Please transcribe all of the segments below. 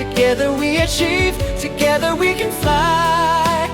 Together we achieve, together we can fly,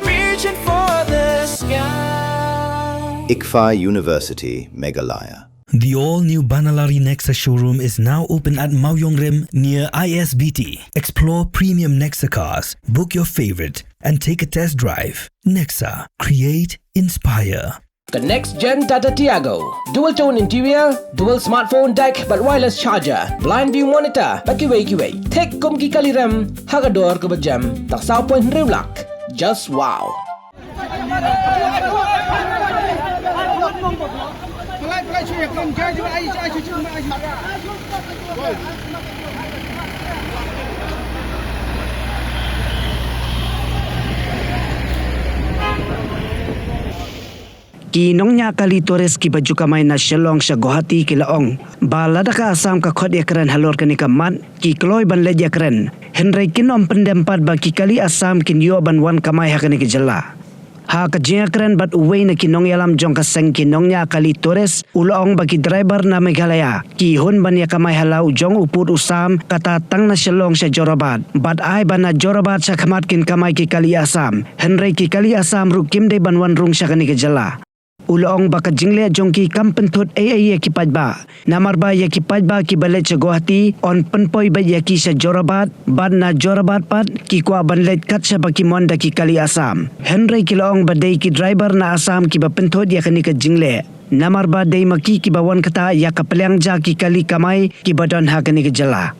reaching for the sky. ICFA University, Meghalaya. The all-new Banalari Nexa showroom is now open at Mauyongrim near ISBT. Explore premium Nexa cars, book your favorite, and take a test drive. Nexa. Create, inspire. The next-gen Tata Tiago. Dual-tone interior, dual smartphone deck but wireless charger, blind view monitor, bakiway. Tek kum ki kaliram, hagador ke berjam, tak sao point riulak. Just wow. Ki nongnya kali Torres ki baju kamay na Shillong sa Guwahati ki Laong. Balada ka asam ka khod yakran halor ka ni kamat ki kloy ban led yakran. Henry kinom pendempat ba ki kali asam kin yo ban wan kamay ha ka ni ki jala. Ha ka jengakran bat uway na kinong yalam jong kaseng kinongnya kali Torres ulaong bagi driver na Meghalaya. Ki hun ban ya kamay halau jong uput usam kata tang na Shillong sa Jorabat. Bat ay ban na Jorabat sa kamat kin kamay ki kali asam. Henry ki kali asam rukim de ban wan rung sa ka ni ki jala. Ulaong baka jingle jongki kampentut AA ki pajba. Namar ba ya ki pajba ki balet sa Guwahati on penpoy ba ya ki sa Jorabat ban na Jorabat pat ki kwa banlet kat sa baki monda ki kali asam. Henry kilaong ba day ki driver na asam ki ba pentut ya kani ka jingle. Namar ba day maki ki bawan kata ya kapelyang ja ki kali kamay ki badon ha kani ka jala.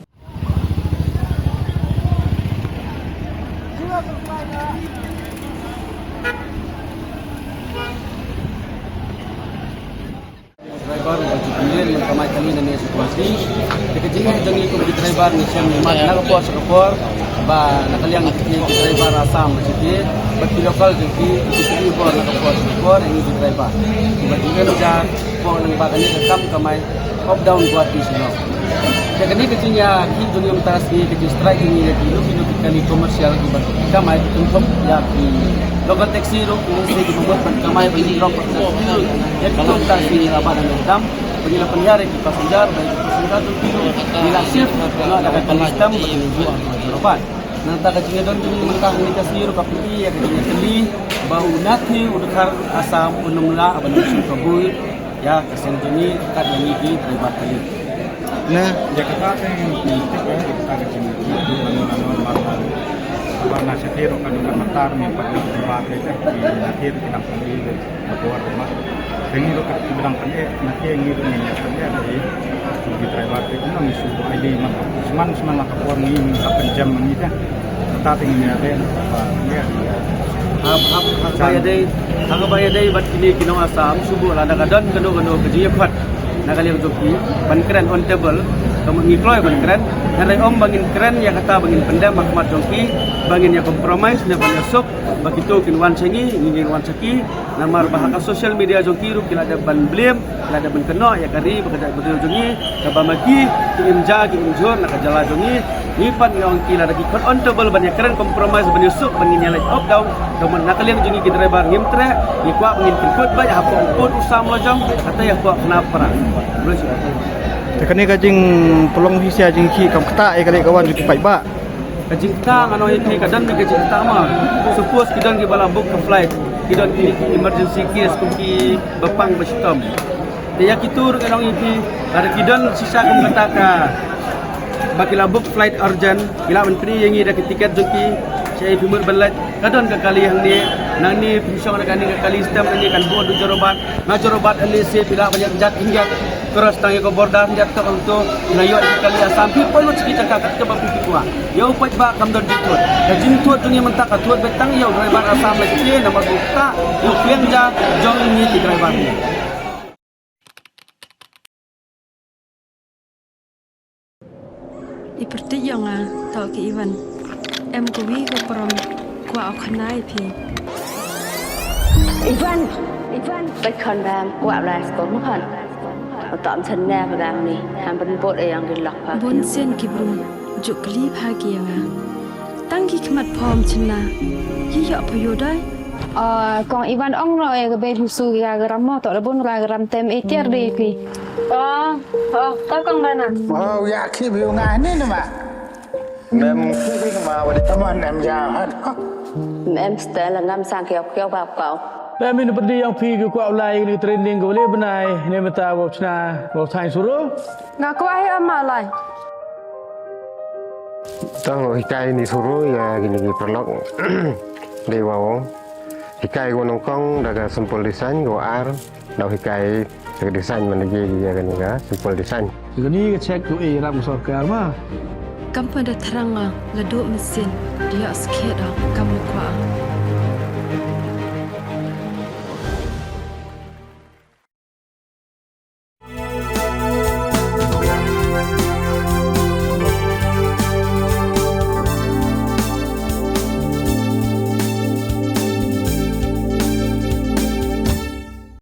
Driver baju kulir yang kamai kami dan situasi. Dikejingan jangi ko di driver ni siam mat nakapor sa kapor ba nakaliang ki driver asam jadi bagi lokal jadi di ko nakapor sa kapor ini di driver. Bajingan ja ko nang bagani rekam kamai up down Guwahati sino. Kekini kecinya ki dunia mentaras ki strike ini di lupi kali komersial ki ba kamai tutup ya ki local taxi ro ini di membuat kamai bagi drop. Jadi kalau kita sini apa dan dendam, begini penjara di passenger baik passenger tu bila shift ada kan sistem bagi buat berobat. Nanti kecilnya don tu mentah ini kasih ro kapiti ya kecilnya keli bau nati udakar asam unumla abang musim kabul ya kesen jeni kat yang ini terlibat kali. Nah, Jakarta yang politik ya kita kecilnya itu anu warna setir kan dengan matar ni pada debat itu di akhir kita pergi keluar rumah. Ini lo kat bilang kan nanti yang ini dengan kan dari di driver itu nang isu ID mah seman lah keluar ni kapan jam ni kan. Tapi ini ada ya. Hak bayar day bat kini kinong asam subuh lah kadang keno kerja kuat. Nakaliang joki ban keren on table kamu ngikloy ban keren hari om bangin keren yang kata bangin pendam makmat joki bangin yang kompromis nya ban esok begitu kin wan sengi ngin wan seki namar bahaka social media joki ru kila ada ban blame kila ada ban keno ya kari bekerja betul joki kaba magi kin ja kin jor nak jala joki ni pan yang kila lagi on table ban keren kompromis ban esok bangin nyalai up down kamu nakaliang joki ki driver ngimtre ni kwa bangin kut ba ya pun usam lajang kata ya kwa kenapa Tekani kajing pelong hisi ajing ki kam kata kali kawan juki paiba. Kajing ta ngano ini kadang ni kajing ta ma. Suppose kidon ki bala book ke flight. Kidon ki emergency case ki bapang bastom. Dia kitur kanong ini ada kidon sisa kum kata ka. Baki la book flight urgent ila menteri yang ida tiket joki saya bimur belat kadon ke kali yang ni nang ni pisau nak ni kali sistem ni kan bodu Jorabat na Jorabat ali se bila banyak jat hingga keras tangi ko border jat to untuk nayo kali asam people lo kita kakak ke bapi kuah yo upat ba kam don ditut kajin tut tungi mentak tut betang yo driver asam lagi ni nama bukta yo klem ja jong ni driver ni Iperti yang tau ki Iwan em ko wi ko prom ko au khanai phi Ivanไปคอนแบมกว่าลายสกอมคันตอมฉันแน่พลังนี่ทำเป็นบทอย่างกินหลักพา bun sen ki brum juk kli pha ki yang tang ki khmat phom chna yi yo pho dai กองอีวันอ่องเราเองก็เป็นผู้สู้ยากระมอต่อระบุนรายกระเต็มเอเทียร์ดีพี่ก็กองได้น่ะ อยากคิดอยู่งานนี่นะมา Mem khi mà vào teman em jahat. Em stel là ngam sang keo bab kau. Kami ni pergi yang pergi ke kuat ulai ni training ke boleh benai ni mata bocna bocai suruh. Ngaku ai amalai. Tang hikai ni suruh ya gini perlok. Dewa. Hikai ko nongkong daga simple design go ar. Dau hikai daga design mana je ya kan ga simple design. Jadi ke cek tu rap musor ke arma. Kampung dah terang la duk mesin dia sikit dah kamu kuat.